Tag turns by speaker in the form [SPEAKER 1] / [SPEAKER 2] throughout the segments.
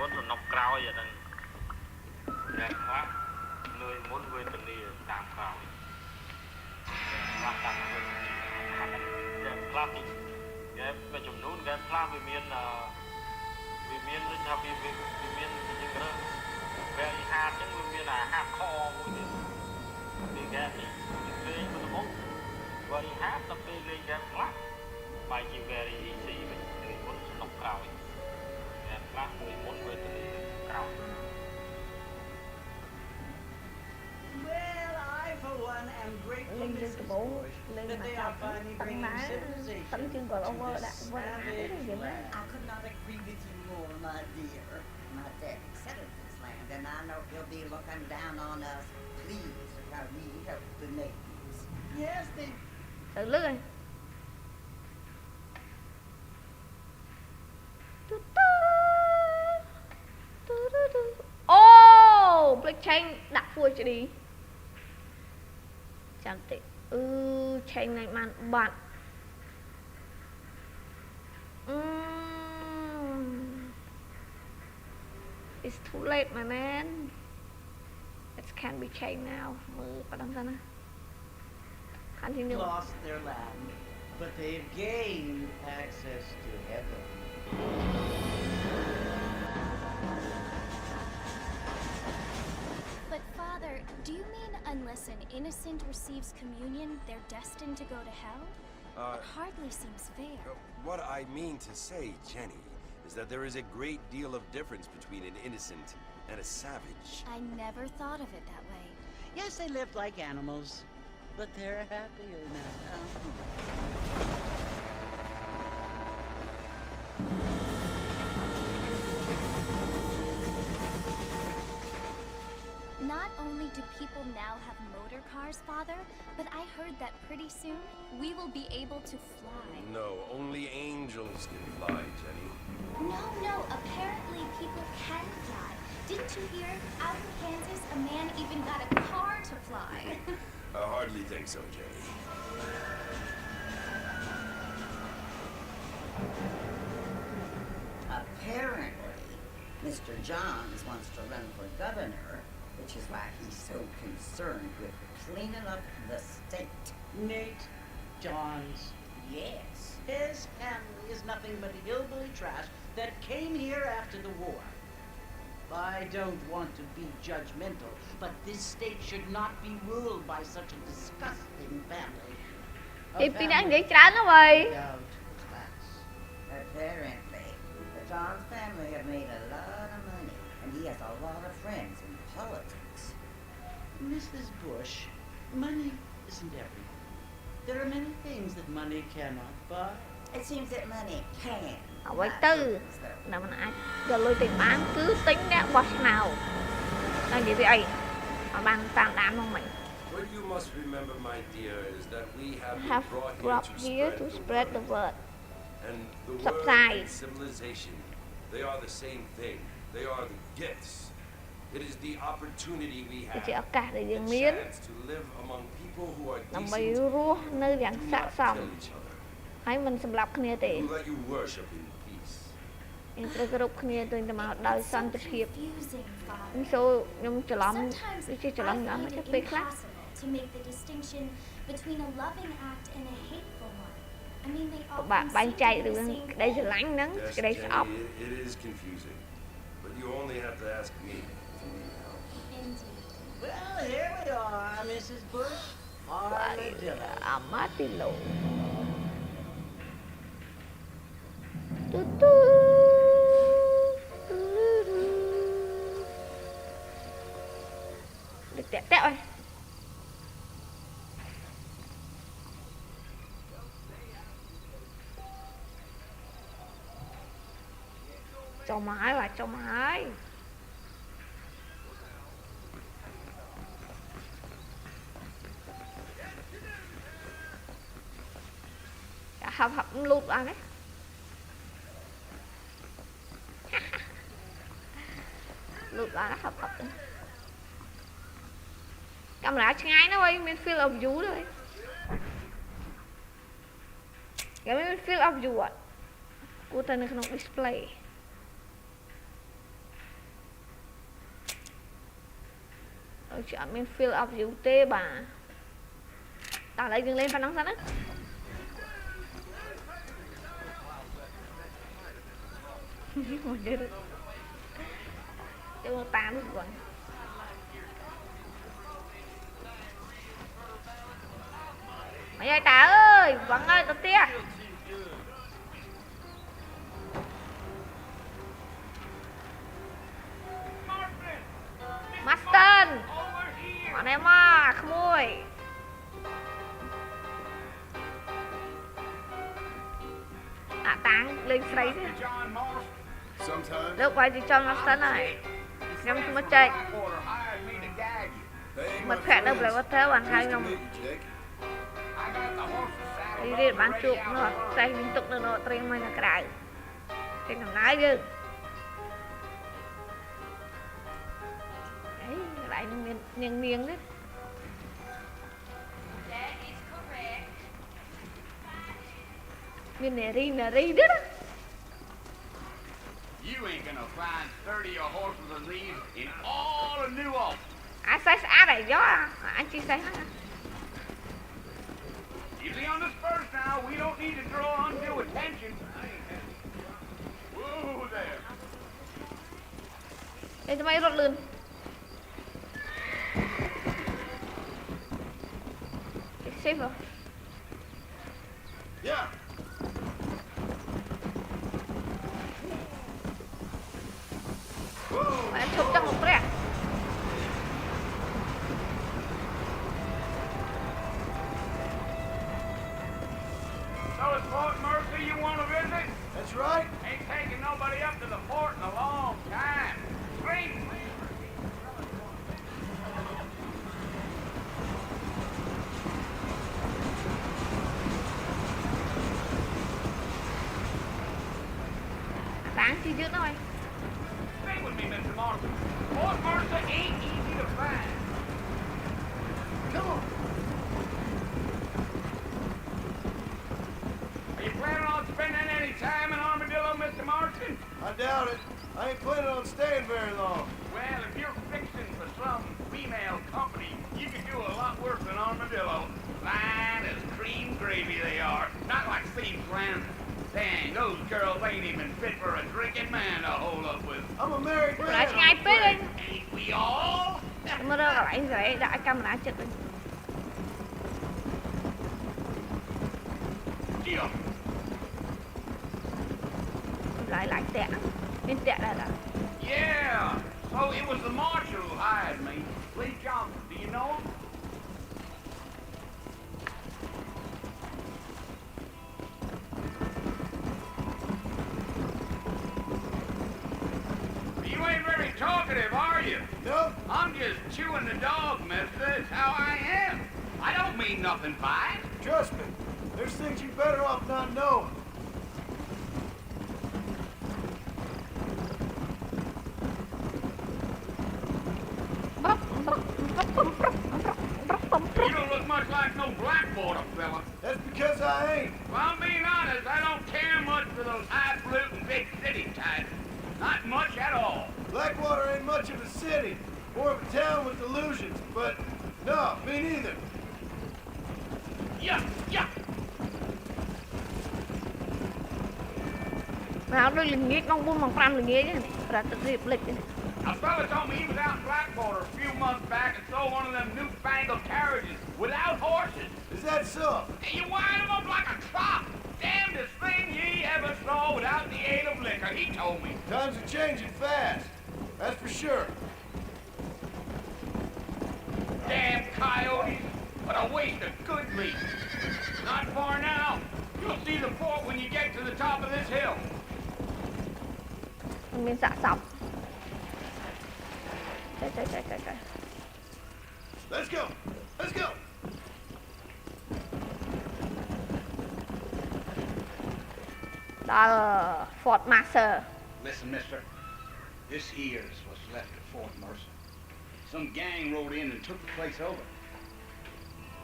[SPEAKER 1] muốn là nọc cao vậy đằng đẹp quá nơi muốn quên tình đi tạm cao tạm quên đẹp clap đi đẹp về chụp nút đẹp clap về miền linh học về miền những cái đó về hạt những về miền là hạt kho đi đẹp đi về mình muốn về hạt tập về đẹp clap bài chỉ về đi xí về muốn nọc cao đẹp clap về muốn quên tình đi cao.
[SPEAKER 2] Lên trên cái bố lên mặt trọc tấn má tấn chân còn over đã over đã cái gì đó.
[SPEAKER 3] I could not agree with you more, my dear. My daddy settled this land, and I know he'll be looking down on us, pleased at how we help the natives. Yes, they.
[SPEAKER 2] Tự lướt rồi. Ô, blockchain đặt vui cho đi. Cantik. Chain naik bạn. It's too late, my man. It can't be chained now. Mưa padang sana. Continue.
[SPEAKER 4] Lost their land, but they've gained access to heaven.
[SPEAKER 5] But Father, do you mean unless an innocent receives communion, they're destined to go to hell? It hardly seems fair.
[SPEAKER 6] What I mean to say, Jenny, is that there is a great deal of difference between an innocent and a savage.
[SPEAKER 5] I never thought of it that way.
[SPEAKER 4] Yes, they lived like animals, but they're happier now.
[SPEAKER 5] Not only do people now have motor cars, Father, but I heard that pretty soon we will be able to fly.
[SPEAKER 6] No, only angels can fly, Jenny.
[SPEAKER 5] No, apparently people can fly. Didn't you hear? Out in Kansas, a man even got a car to fly.
[SPEAKER 6] I hardly think so, Jenny.
[SPEAKER 3] Apparently, Mr. Johns wants to run for governor, which is why he's so concerned with cleaning up the state.
[SPEAKER 4] Nate Johns.
[SPEAKER 3] Yes.
[SPEAKER 4] His family is nothing but hillbilly trash that came here after the war. I don't want to be judgmental, but this state should not be ruled by such a disgusting family.
[SPEAKER 2] Thì pin đang nghĩ chán nó vậy.
[SPEAKER 4] Without class.
[SPEAKER 3] Apparently, the Johns family have made a lot of money, and he has a lot of friends in politics.
[SPEAKER 4] Mrs. Bush, money isn't everything. There are many things that money cannot buy.
[SPEAKER 3] It seems that money can.
[SPEAKER 2] Ở quay tư là mình ai giờ lôi tiền bán cứ tính đã boss nào đang gì vậy mà bằng tạm đám không mình
[SPEAKER 6] What you must remember, my dear, is that we have
[SPEAKER 2] have
[SPEAKER 6] been
[SPEAKER 2] brought
[SPEAKER 6] brought
[SPEAKER 2] here to spread the word.
[SPEAKER 6] And the word
[SPEAKER 2] Subside.
[SPEAKER 6] and civilization, they are the same thing. They are the gifts. It is the opportunity we have.
[SPEAKER 2] Chỉ ở cả để
[SPEAKER 6] The
[SPEAKER 2] riêng miến
[SPEAKER 6] chance to live among people who are
[SPEAKER 2] làm
[SPEAKER 6] decent,
[SPEAKER 2] bày rúa nơi
[SPEAKER 6] do
[SPEAKER 2] dạng
[SPEAKER 6] not
[SPEAKER 2] sạ
[SPEAKER 6] kill
[SPEAKER 2] sòng
[SPEAKER 6] each other,
[SPEAKER 2] hay mình sầm lậpគ្នាទេ
[SPEAKER 6] who let you worship in peace.
[SPEAKER 2] យើងត្រូវគោរពគ្នាទៅតែមកដោយសន្តិភាព
[SPEAKER 5] Confusing, Father.
[SPEAKER 2] ខ្ញុំចូលច្រឡំ
[SPEAKER 5] Sometimes
[SPEAKER 2] វាជា
[SPEAKER 5] I
[SPEAKER 2] ច្រឡំយ៉ាង
[SPEAKER 5] find
[SPEAKER 2] ណា
[SPEAKER 5] it
[SPEAKER 2] ពេលខ្លះ
[SPEAKER 5] impossible to make the distinction between a loving act and a hateful one. I mean, they
[SPEAKER 2] ពិបាក
[SPEAKER 5] often
[SPEAKER 2] បែង
[SPEAKER 5] seem
[SPEAKER 2] ចែក
[SPEAKER 5] to be
[SPEAKER 2] រឿង
[SPEAKER 5] the same
[SPEAKER 2] ក្តីស្រ
[SPEAKER 5] thing.
[SPEAKER 2] ឡាញ់ហ្នឹង
[SPEAKER 6] Yes,
[SPEAKER 2] ក្តីស្អប់
[SPEAKER 6] Jenny, it is confusing. But you only have to ask me if you need help.
[SPEAKER 5] Indeed.
[SPEAKER 4] Well, here we are, Mrs. Bush. Armadillo.
[SPEAKER 2] Armadillo. Tu tu. Được tẹo tẹo ơi. Cho mái là cho mái. Học học lụt vào đấy. Lụt vào nó học học. Camera ngay nó ơi, mình field of view rồi. Cái mình field of view ạ. Cô ta nó không display. chịអត់មាន field of view ទេបាទតោះឥឡូវយើងលេងប៉ុណ្ណឹងសិនណាមកយឺតចូលតាមនេះបងអីហើយតាអើយបងអើយទៅផ្ទះMaster មកនេះមកក្មួយអាតាំងលេងស្រីទេ
[SPEAKER 6] Sometimes.
[SPEAKER 2] លើកបាយទីចង់មកសិនហើយខ្ញុំស្មកចែក
[SPEAKER 6] Hey,
[SPEAKER 2] មិត្តភក្តិនៅ Blackwater បានហៅខ្ញុំ
[SPEAKER 6] nice to meet you, Jake.
[SPEAKER 2] រីរៀនបានជួបនោះផ្សេងវិញទុកនៅនោះត្រៀមមកនៅក្រៅចេញដំណើរយើងអីកន្លែងនេះមាននាងទេ
[SPEAKER 5] That is correct.
[SPEAKER 2] មាននារីទៀតណា
[SPEAKER 7] You ain't gonna find 30 horses of these in all of New Albany.
[SPEAKER 2] អាសេះស្អាតហើយយកអញជិះសេះហ្នឹង
[SPEAKER 7] Easy on the spurs now. We don't need to draw undue attention. Whoa there.
[SPEAKER 2] ឯងថ្មីរត់លឿនសេះហ៎
[SPEAKER 6] Yeah.
[SPEAKER 2] បានឈប់ចឹងមកព្រះ
[SPEAKER 7] So it's Fort Mercy you want to visit?
[SPEAKER 6] That's right.
[SPEAKER 7] Ain't taking nobody up to the fort in a long time. Great.
[SPEAKER 2] តាំងជិះយឺតណាស់ហើយ
[SPEAKER 7] Stay with me, Mr. Martin. Fort Mercy ain't easy to find.
[SPEAKER 6] Come on.
[SPEAKER 7] Are you planning on spending any time in Armadillo, Mr. Martin?
[SPEAKER 6] I doubt it. I ain't planning on staying very long.
[SPEAKER 7] Well, if you're fixing for some female company, you can do a lot worse than Armadillo. Fine as cream gravy they are. Not like Steve's Landing. Dang, those girls ain't even fit for a drinking man to hold up with.
[SPEAKER 6] I'm a married
[SPEAKER 2] កន្លែង
[SPEAKER 6] man.
[SPEAKER 2] ឆ្ងាយពេកឯង
[SPEAKER 7] Ain't we all?
[SPEAKER 2] មើលរកកន្លែងស្រីដាក់កាមេរ៉ាចិត្តវិញ
[SPEAKER 7] Deal.
[SPEAKER 2] កន្លែងឡាយតាក់មានតាក់ដែរតា
[SPEAKER 7] Yeah. So it was the marshal who hired me. Lee Johnson. Do you know him? You ain't very talkative, are you?
[SPEAKER 6] Nope.
[SPEAKER 7] I'm just chewing the dog, mister. It's how I am. I don't mean nothing by it.
[SPEAKER 6] Trust me. There's things you better off not knowing.
[SPEAKER 7] You don't look much like no Blackwater fella.
[SPEAKER 6] That's because I ain't.
[SPEAKER 7] Well, I'm being honest, I don't care much for those highfalutin big city types. Not much at all.
[SPEAKER 6] Blackwater ain't much of a city. More of a town with illusions. But, no, me neither.
[SPEAKER 7] Yeah.
[SPEAKER 2] មកដូចល្ងាចម៉ោង 4 ម៉ោង 5 ល្ងាចហ្នឹងប្រតិទិប្លិច
[SPEAKER 7] A fella told me he was out in Blackwater a few months back and sold one of them newfangled carriages without horses.
[SPEAKER 6] Is that so?
[SPEAKER 7] And you wind him up like a crop. Damnedest thing ye ever saw without the aid of liquor, he told me.
[SPEAKER 6] Times are changing fast. That's for sure.
[SPEAKER 7] Damn coyotes. What a waste of good meat. Not far now. You'll see the fort when you get to the top of this hill.
[SPEAKER 2] មានសាកសពទៅ
[SPEAKER 6] Let's go. Let's go.
[SPEAKER 2] ដល់ Fort Master
[SPEAKER 7] Listen, mister. This here's what's left of Fort Mercy. Some gang rode in and took the place over.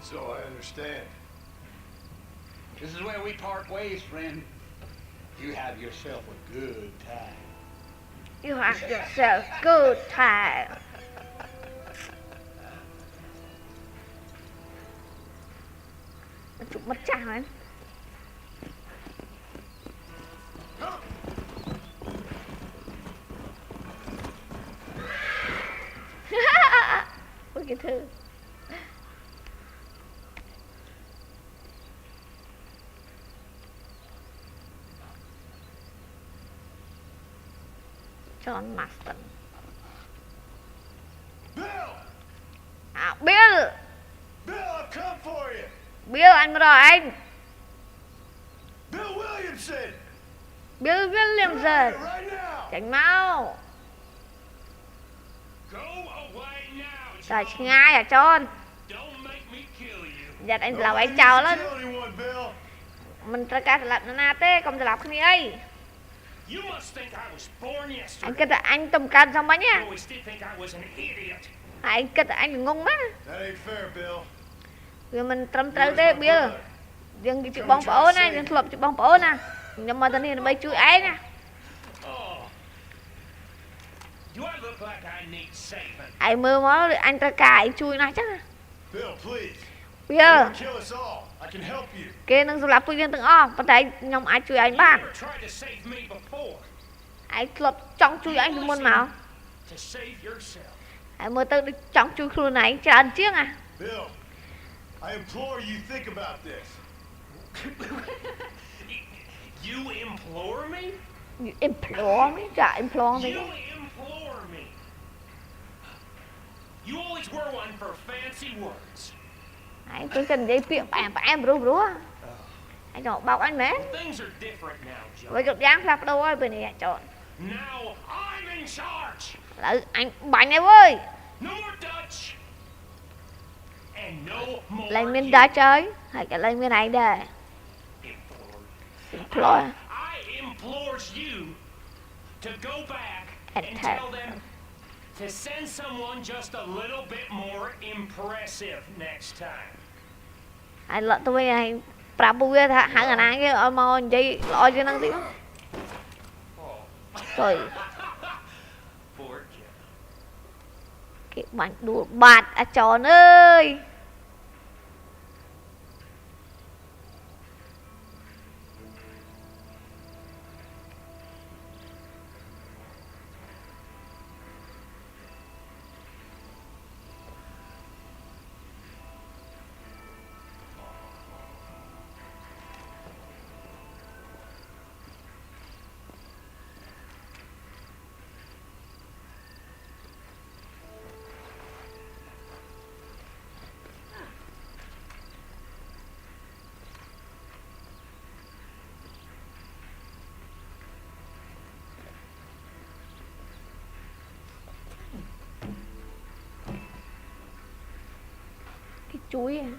[SPEAKER 6] So I understand.
[SPEAKER 7] This is where we part ways, friend. You have yourself a good time.
[SPEAKER 2] You have yourself good time mất chả ấy. Ôi cái thư. John Marston.
[SPEAKER 6] Bill!
[SPEAKER 2] À, Bill!
[SPEAKER 6] Bill, I've come for you!
[SPEAKER 2] Bill, anh rồi anh.
[SPEAKER 6] Bill Williamson!
[SPEAKER 2] Bill Williamson.
[SPEAKER 6] Right now!
[SPEAKER 2] Tránh mau.
[SPEAKER 7] Go away now,
[SPEAKER 2] Trời,
[SPEAKER 7] John.
[SPEAKER 2] ngay à John.
[SPEAKER 7] Don't make me kill you.
[SPEAKER 2] Giật anh
[SPEAKER 6] Nobody
[SPEAKER 2] làm anh
[SPEAKER 6] needs
[SPEAKER 2] chào
[SPEAKER 6] to
[SPEAKER 2] lên.
[SPEAKER 6] kill anyone, Bill.
[SPEAKER 2] Mình tra ca làm nó nát thế, không thể làm cái này.
[SPEAKER 7] You must think I was born
[SPEAKER 2] Anh
[SPEAKER 7] yesterday.
[SPEAKER 2] kêu là anh tầm can xong bánh
[SPEAKER 7] You
[SPEAKER 2] nha.
[SPEAKER 7] always did think I was an idiot.
[SPEAKER 2] Anh kêu là anh ngung má.
[SPEAKER 6] That ain't fair, Bill.
[SPEAKER 2] Rồi mình trầm
[SPEAKER 6] Where's
[SPEAKER 2] trâu
[SPEAKER 6] my
[SPEAKER 2] thế Bill.
[SPEAKER 6] brother?
[SPEAKER 2] Dương cái chữ bóng phổ này, dương thuộc chữ bóng phổ nè. Nhưng mà tên này nó bay chui ấy nè.
[SPEAKER 7] Oh. Do I look like I need saving?
[SPEAKER 2] Anh mơ mó anh tra ca anh chui này chắc.
[SPEAKER 6] Bill, please.
[SPEAKER 2] Bill,
[SPEAKER 6] Don't kill us all. I can help you.
[SPEAKER 2] kê nâng dù lạp tôi dương từng o. Bắt tay nhóm ai chui anh bạn.
[SPEAKER 7] You tried to save me before.
[SPEAKER 2] Anh thuộc trong chui anh thì muốn máu.
[SPEAKER 7] To save yourself.
[SPEAKER 2] Anh mơ tao đi trong chui khuôn này anh trả chiếc à.
[SPEAKER 6] Bill, I implore you think about this.
[SPEAKER 7] You implore me?
[SPEAKER 2] Implore me, chả implore
[SPEAKER 7] You
[SPEAKER 2] me.
[SPEAKER 7] implore me. You always were one for fancy words.
[SPEAKER 2] Anh cứ cần dây piệng em rú. Anh chọn bọc anh mẹ.
[SPEAKER 7] Things are different now, John.
[SPEAKER 2] Với chụp dáng flap đâu ơi bên này chọn.
[SPEAKER 7] Now I'm in charge.
[SPEAKER 2] Là anh bánh này ơi.
[SPEAKER 7] No more Dutch. And no more
[SPEAKER 2] Lên miền
[SPEAKER 7] you.
[SPEAKER 2] đó chơi. Hay cả lên miền này đây.
[SPEAKER 7] Implore.
[SPEAKER 2] Implore.
[SPEAKER 7] I implores you to go back
[SPEAKER 2] And
[SPEAKER 7] and
[SPEAKER 2] tell
[SPEAKER 7] tell them to send someone just a little bit more impressive next time.
[SPEAKER 2] Anh lỡ tôi này. Prabu thả hẳn anh cái ở mò gì lo cho năng tiếng.
[SPEAKER 7] Oh.
[SPEAKER 2] Trời.
[SPEAKER 7] Poor John.
[SPEAKER 2] Cái bánh đùa bạt à tròn ơi. Cái chuối à.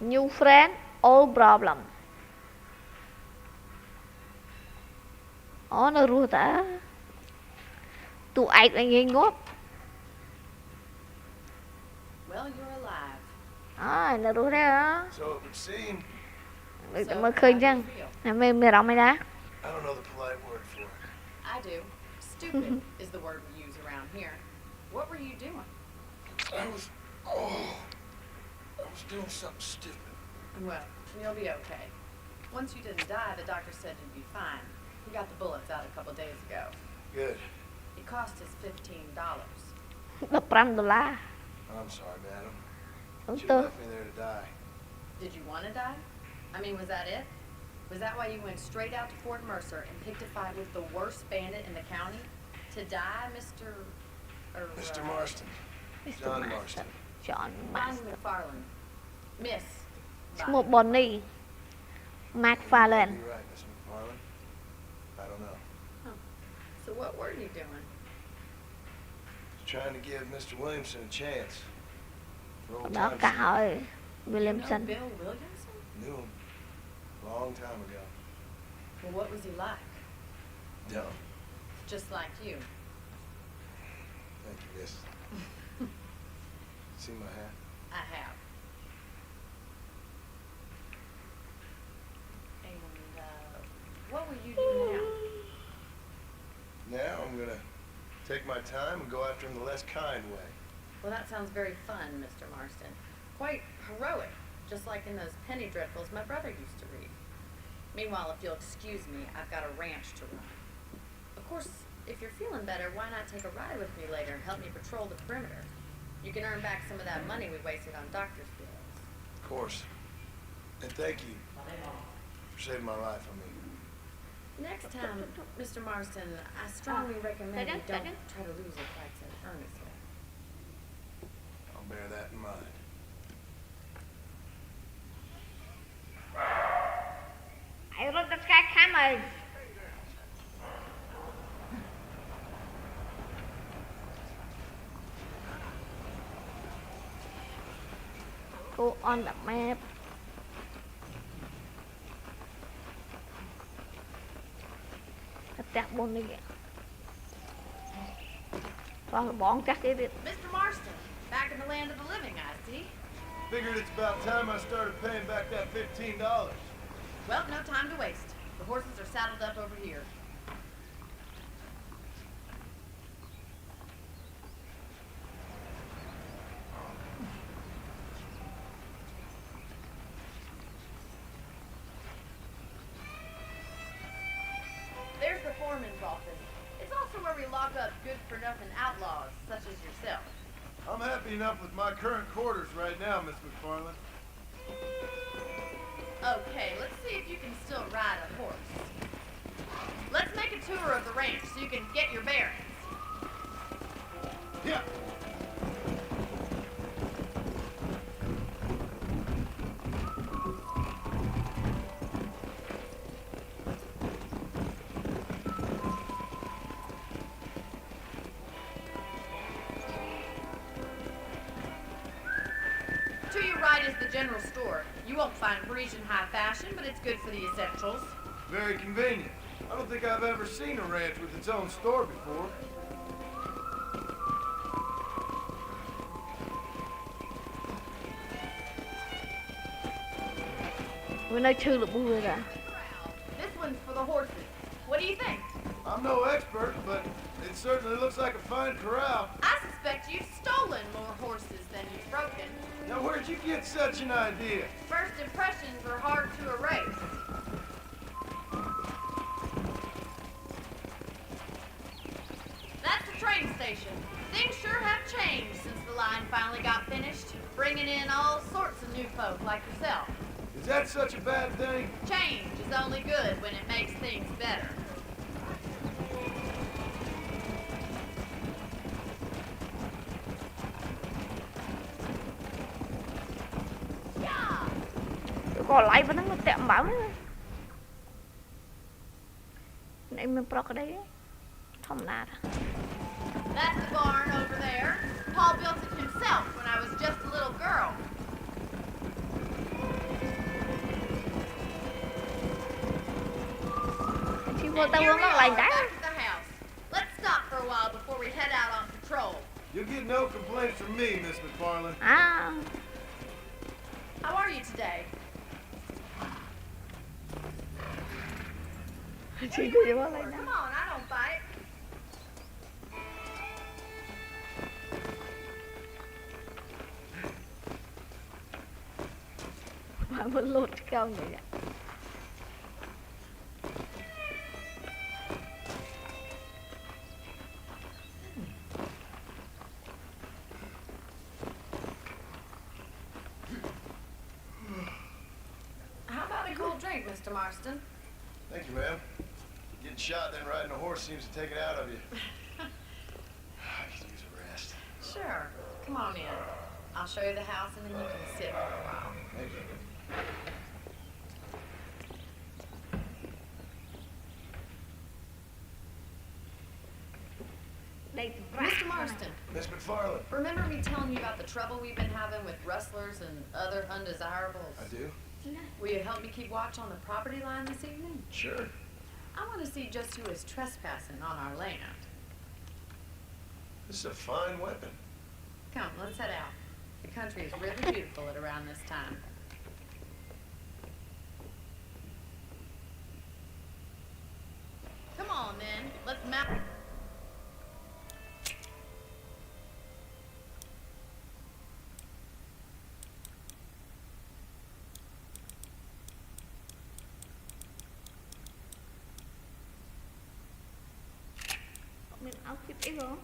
[SPEAKER 2] New friend, old problem. Nó rùa ta. Tụi anh nghe ngóp.
[SPEAKER 8] Well, you're alive.
[SPEAKER 2] Nó rùa thế hả?
[SPEAKER 6] So it would seem.
[SPEAKER 2] Được
[SPEAKER 8] So,
[SPEAKER 2] mà khơi
[SPEAKER 8] how do
[SPEAKER 2] chăng?
[SPEAKER 8] you feel?
[SPEAKER 2] Nè mày rong mày đá.
[SPEAKER 6] I don't know the polite word for it.
[SPEAKER 8] I do. Stupid is the word we use around here. What were you doing?
[SPEAKER 6] I was doing something stupid.
[SPEAKER 8] Well, you'll be okay. Once you didn't die, the doctor said you'd be fine. We got the bullets out a couple days ago.
[SPEAKER 6] Good.
[SPEAKER 8] It cost us $15.
[SPEAKER 2] $15.
[SPEAKER 6] I'm sorry, madam.
[SPEAKER 2] Đúng
[SPEAKER 6] You
[SPEAKER 2] tôi.
[SPEAKER 6] left me there to die.
[SPEAKER 8] Did you want to die? I mean, was that it? Was that why you went straight out to Fort Mercer and picked a fight with the worst bandit in the county? To die, Mr.
[SPEAKER 6] Mr. Marston. John Marston.
[SPEAKER 2] John
[SPEAKER 8] Bonnie
[SPEAKER 2] Marston.
[SPEAKER 8] McFarland. Miss.
[SPEAKER 2] Một Bonnie. McFarlane.
[SPEAKER 6] You're right, Miss McFarland. I don't know.
[SPEAKER 8] So what were you doing?
[SPEAKER 6] Trying to give Mr. Williamson a chance. For old
[SPEAKER 2] Đó
[SPEAKER 6] time's
[SPEAKER 2] cả
[SPEAKER 6] sake.
[SPEAKER 2] hỏi
[SPEAKER 8] You know
[SPEAKER 2] Williamson.
[SPEAKER 8] Bill Williamson?
[SPEAKER 6] Knew him. Long time ago.
[SPEAKER 8] Well, what was he like?
[SPEAKER 6] Dumb.
[SPEAKER 8] Just like you.
[SPEAKER 6] Thank you, miss. See my hat?
[SPEAKER 8] I have. And what will you do now?
[SPEAKER 6] Now I'm gonna take my time and go after him the less kind way.
[SPEAKER 8] Well, that sounds very fun, Mr. Marston. quite heroic, just like in those penny dreadfuls my brother used to read. Meanwhile, if you'll excuse me, I've got a ranch to run. Of course, if you're feeling better, why not take a ride with me later and help me patrol the perimeter? You can earn back some of that money we wasted on doctor's bills.
[SPEAKER 9] Of course. And thank you for saving my life, I mean.
[SPEAKER 8] Next time, Mr. Marston, I strongly recommend you don't try to lose it quite so earnestly.
[SPEAKER 9] I'll bear that in mind.
[SPEAKER 2] Hãy rút tất cả camera. Go on the map. Chắc bốn đi kìa. Rồi bọn chắc cái việc.
[SPEAKER 8] Mr. Marston, back in the land of the living, I see.
[SPEAKER 9] Figured it's about time I started paying back that $15.
[SPEAKER 8] Well, no time to waste. The horses are saddled up over here. There's the foreman's office. It's also where we lock up good-for-nothing outlaws, such as yourself.
[SPEAKER 9] I'm happy enough with my current quarters right now, Miss McFarland.
[SPEAKER 8] Okay, let's see if you can still ride a horse. Let's make a tour of the ranch so you can get your bearings.
[SPEAKER 9] Yeah.
[SPEAKER 8] To your right is the general store. You won't find Parisian high fashion, but it's good for the essentials.
[SPEAKER 9] Very convenient. I don't think I've ever seen a ranch with its own store before.
[SPEAKER 2] Bữa nay chưa được vui rồi.
[SPEAKER 8] This one's for the horses. What do you think?
[SPEAKER 9] I'm no expert, but it certainly looks like a fine corral.
[SPEAKER 8] I suspect you've stolen more horses than you've broken.
[SPEAKER 9] Now, where'd you get such an idea?
[SPEAKER 8] First impressions are hard to erase. That's the train station. Things sure have changed since the line finally got finished, bringing in all sorts of new folk like yourself.
[SPEAKER 9] Is that such a bad thing?
[SPEAKER 8] Change is only good when it makes things better.
[SPEAKER 2] Còn lại vẫn nó tẹm bảo nữa. Này mình pro cái đấy. Không nạt.
[SPEAKER 8] That's the barn over there. Paul built it himself when I was just a little girl.
[SPEAKER 2] Chị vô
[SPEAKER 8] And
[SPEAKER 2] tao
[SPEAKER 8] here
[SPEAKER 2] muốn
[SPEAKER 8] we
[SPEAKER 2] nó
[SPEAKER 8] are,
[SPEAKER 2] lại
[SPEAKER 8] back
[SPEAKER 2] đá.
[SPEAKER 8] at the house. Let's stop for a while before we head out on patrol.
[SPEAKER 9] You'll get no complaints from me, Miss McFarland.
[SPEAKER 2] À.
[SPEAKER 8] How are you today?
[SPEAKER 2] Chị cứ vô lại đá.
[SPEAKER 8] Come on, I don't bite.
[SPEAKER 2] Mà vẫn lột cao như vậy.
[SPEAKER 8] How about a cold drink, Mr. Marston?
[SPEAKER 9] Thank you, ma'am. Getting shot then riding a horse seems to take it out of you. I could use a rest.
[SPEAKER 8] Sure. Come on in. I'll show you the house and then you can sit for a while.
[SPEAKER 9] Thank you.
[SPEAKER 8] Mr. Marston,
[SPEAKER 9] Miss McFarland.
[SPEAKER 8] remember me telling you about the trouble we've been having with rustlers and other undesirables?
[SPEAKER 9] I do?
[SPEAKER 8] Will you help me keep watch on the property line this evening?
[SPEAKER 9] Sure.
[SPEAKER 8] I want to see just who is trespassing on our land.
[SPEAKER 9] This is a fine weapon.
[SPEAKER 8] Come, let's head out. The country is really beautiful at around this time. Come on, then. Let's mount.
[SPEAKER 2] មានអោគីបអីបង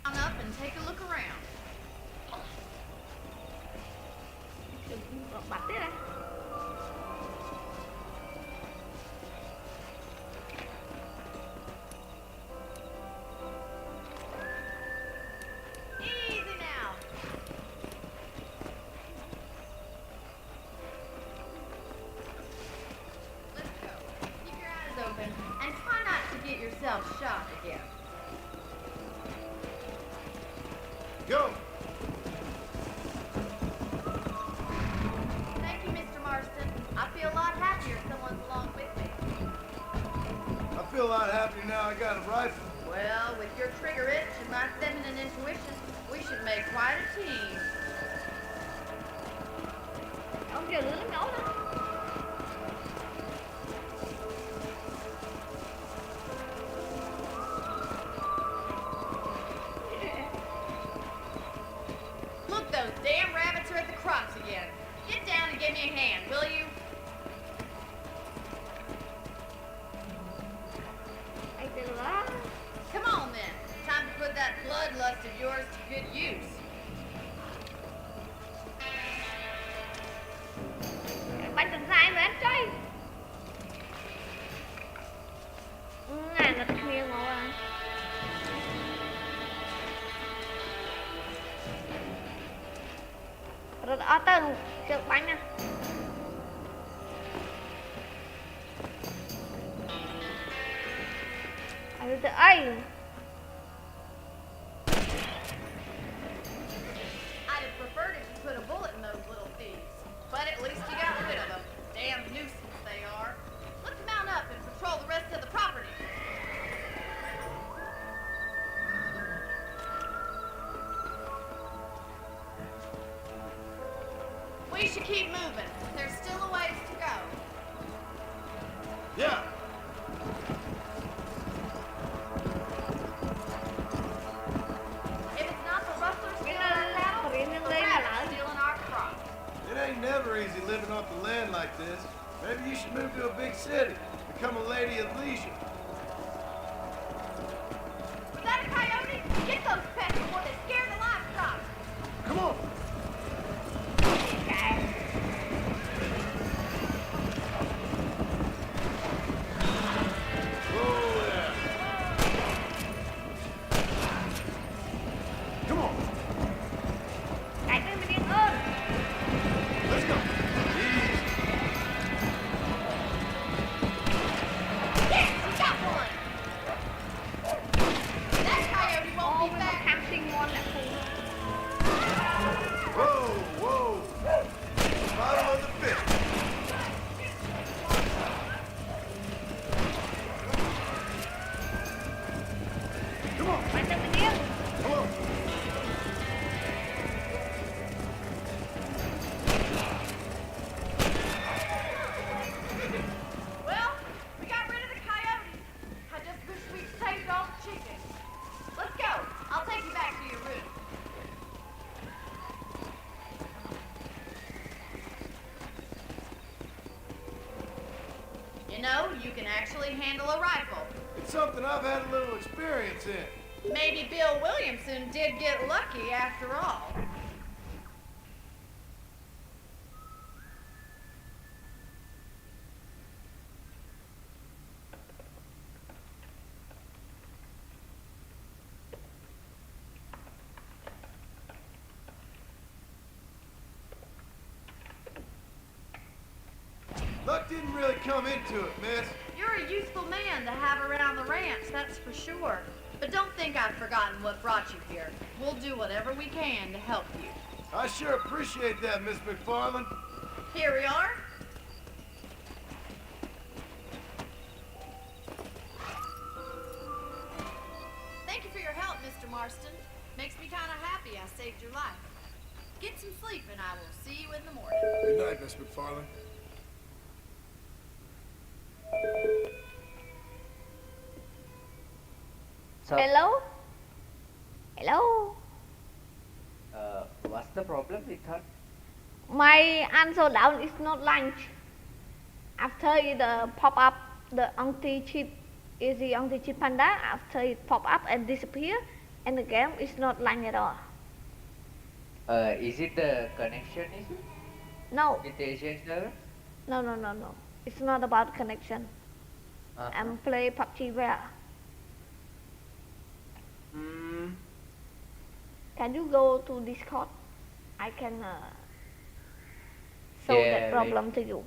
[SPEAKER 8] On up and take a look around.
[SPEAKER 2] គឺបាត់ទេណា
[SPEAKER 8] Easy now. Let's go. Keep your eyes open and try not to get yourself shot again.
[SPEAKER 9] Go!
[SPEAKER 8] Thank you, Mr. Marston. I feel a lot happier someone's along with me.
[SPEAKER 9] I feel a lot happier now I got a rifle.
[SPEAKER 8] Well, with your trigger itch and my feminine intuition, we should make quite a team.
[SPEAKER 2] ông giờ lưỡi nó đó
[SPEAKER 8] Look, those damn rabbits are at the crops again. Get down and give me a hand, will you?
[SPEAKER 2] ai từ đó
[SPEAKER 8] Come on, then. Time to put that bloodlust of yours to good use.
[SPEAKER 2] bánh từng sai mà anh chơi ngàn là tất nhiên ngồi à rồi ở tới chợ bánh nè rồi tới ấy
[SPEAKER 8] I'd have preferred if you put a bullet in those little thieves. But at least you got rid of them. Damn nuisance they are. Let's mount up and patrol the rest of the property. We should keep moving. There's still a ways to go.
[SPEAKER 9] Yeah.
[SPEAKER 8] If it's not the rustlers
[SPEAKER 2] cái
[SPEAKER 8] stealing our cattle,
[SPEAKER 2] nó
[SPEAKER 8] the
[SPEAKER 2] lên là
[SPEAKER 8] rabbits
[SPEAKER 2] lỡ
[SPEAKER 8] stealing our crops.
[SPEAKER 9] It ain't never easy living off the land like this. Maybe you should move to a big city. Become a lady of leisure.
[SPEAKER 8] Was that a coyote? Get those pests before they scare the livestock.
[SPEAKER 9] Come on. Oh, yeah. Come on.
[SPEAKER 2] cái mình điên hơn
[SPEAKER 9] Let's go. Easy.
[SPEAKER 8] Yes, we got one. That coyote won't
[SPEAKER 2] ô
[SPEAKER 8] be
[SPEAKER 2] mình
[SPEAKER 8] back.
[SPEAKER 2] tham sinh ngon lại phù
[SPEAKER 9] Whoa, whoa. Bottom of the fifth. Come on.
[SPEAKER 2] bánh từng mình điên
[SPEAKER 9] Come on.
[SPEAKER 8] Well, we got rid of the coyotes. I just wish we'd saved all the chickens. Let's go. I'll take you back to your room. You know, you can actually handle a rifle.
[SPEAKER 9] It's something I've had a little experience in.
[SPEAKER 8] Maybe Bill Williamson did get lucky after all.
[SPEAKER 9] Luck didn't really come into it, miss.
[SPEAKER 8] You're a useful man to have around the ranch, that's for sure. But don't think I've forgotten what brought you here. We'll do whatever we can to help you.
[SPEAKER 9] I sure appreciate that, Miss McFarland.
[SPEAKER 8] Here we are. Thank you for your help, Mr. Marston. Makes me kind of happy I saved your life.
[SPEAKER 10] Get some sleep, and I will see you in the morning.
[SPEAKER 9] Good night, Miss McFarlane.
[SPEAKER 11] So,
[SPEAKER 2] Hello? Hello?
[SPEAKER 11] what's the problem with her?
[SPEAKER 2] My answer down is not lunch. After it pop up, the anti-cheat is the anti-cheat panda. After it pop up and disappear, and the game is not lunch at all.
[SPEAKER 11] Is it the connection issue
[SPEAKER 2] No,
[SPEAKER 11] with Asian server?
[SPEAKER 2] no. It's not about connection. I'm play PUBG where? Can you go to Discord? I can solve
[SPEAKER 11] Yeah,
[SPEAKER 2] that problem to you.